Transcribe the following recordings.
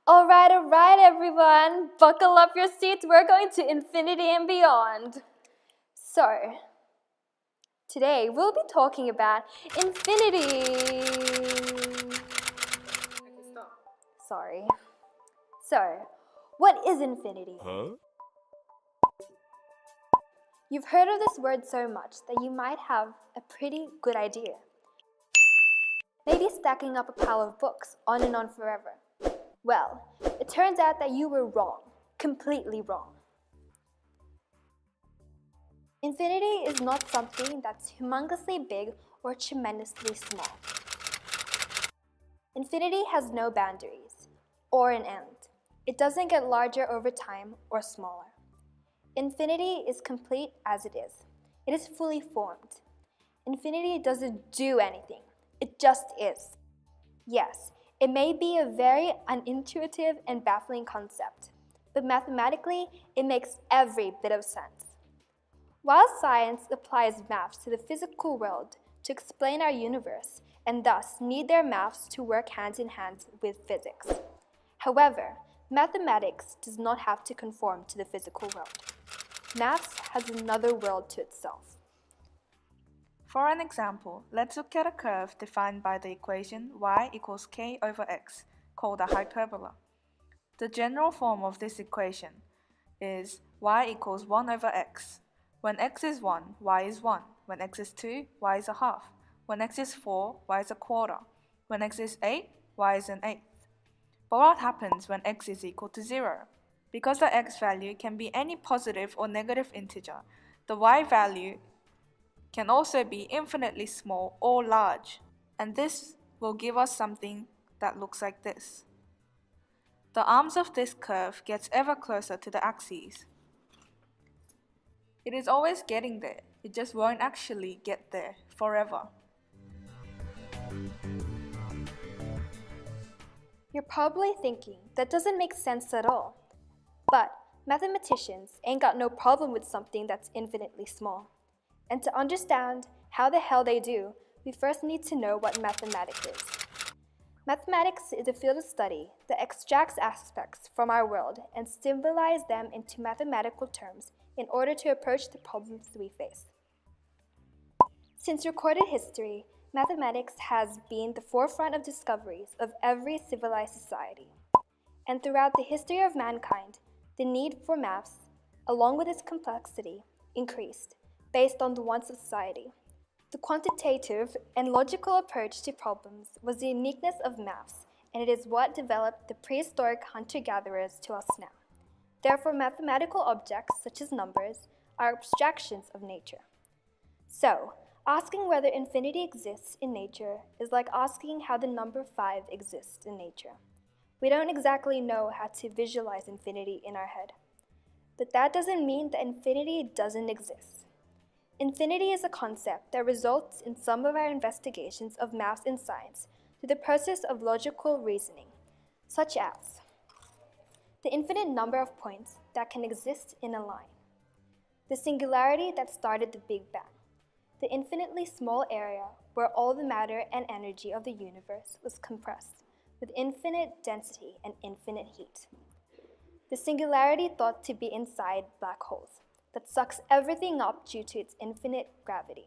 All right, everyone. Buckle up your seats. We're going to infinity and beyond. So, today we'll be talking about infinity. Okay, stop. Sorry. So, what is infinity? You've heard of this word so much that you might have a pretty good idea. Maybe stacking up a pile of books on and on forever. Well, it turns out that you were wrong, completely wrong. Infinity is not something that's humongously big or tremendously small. Infinity has no boundaries or an end. It doesn't get larger over time or smaller. Infinity is complete as it is. It is fully formed. Infinity doesn't do anything. It just is. Yes, it may be a very unintuitive and baffling concept, but mathematically, it makes every bit of sense. While science applies maths to the physical world to explain our universe, and thus need their maths to work hand in hand with physics. However, mathematics does not have to conform to the physical world. Maths has another world to itself. For an example, let's look at a curve defined by the equation y equals k over x, called a hyperbola. The general form of this equation is y equals 1 over x. When x is 1, y is 1. When x is 2, y is a half. When x is 4, y is a quarter. When x is 8, y is an eighth. But what happens when x is equal to 0? Because the x value can be any positive or negative integer, the y value can also be infinitely small or large, and this will give us something that looks like this. The arms of this curve gets ever closer to the axes. It is always getting there, it just won't actually get there forever. You're probably thinking, that doesn't make sense at all. But mathematicians ain't got no problem with something that's infinitely small. And to understand how the hell they do, we first need to know what mathematics is. Mathematics is a field of study that extracts aspects from our world and symbolizes them into mathematical terms in order to approach the problems we face. Since recorded history, mathematics has been the forefront of discoveries of every civilized society. And throughout the history of mankind, the need for maths, along with its complexity, increased based on the wants of society. The quantitative and logical approach to problems was the uniqueness of maths, and it is what developed the prehistoric hunter-gatherers to us now. Therefore, mathematical objects, such as numbers, are abstractions of nature. So, asking whether infinity exists in nature is like asking how the number 5 exists in nature. We don't exactly know how to visualize infinity in our head. But that doesn't mean that infinity doesn't exist. Infinity is a concept that results in some of our investigations of maths and science through the process of logical reasoning, such as the infinite number of points that can exist in a line, the singularity that started the Big Bang, the infinitely small area where all the matter and energy of the universe was compressed, with infinite density and infinite heat. The singularity thought to be inside black holes, that sucks everything up due to its infinite gravity.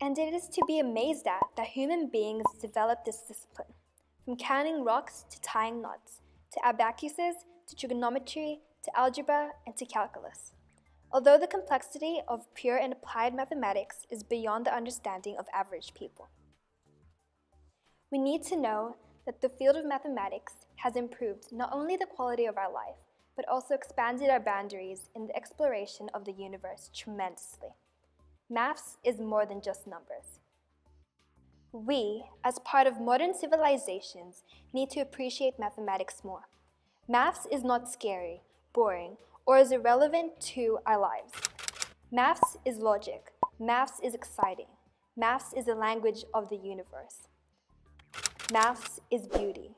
And it is to be amazed at that human beings developed this discipline, from counting rocks to tying knots, to abacuses, to trigonometry, to algebra, and to calculus. Although the complexity of pure and applied mathematics is beyond the understanding of average people. We need to know that the field of mathematics has improved not only the quality of our life, but also expanded our boundaries in the exploration of the universe tremendously. Maths is more than just numbers. We, as part of modern civilizations, need to appreciate mathematics more. Maths is not scary, boring, or is irrelevant to our lives. Maths is logic. Maths is exciting. Maths is the language of the universe. Maths is beauty.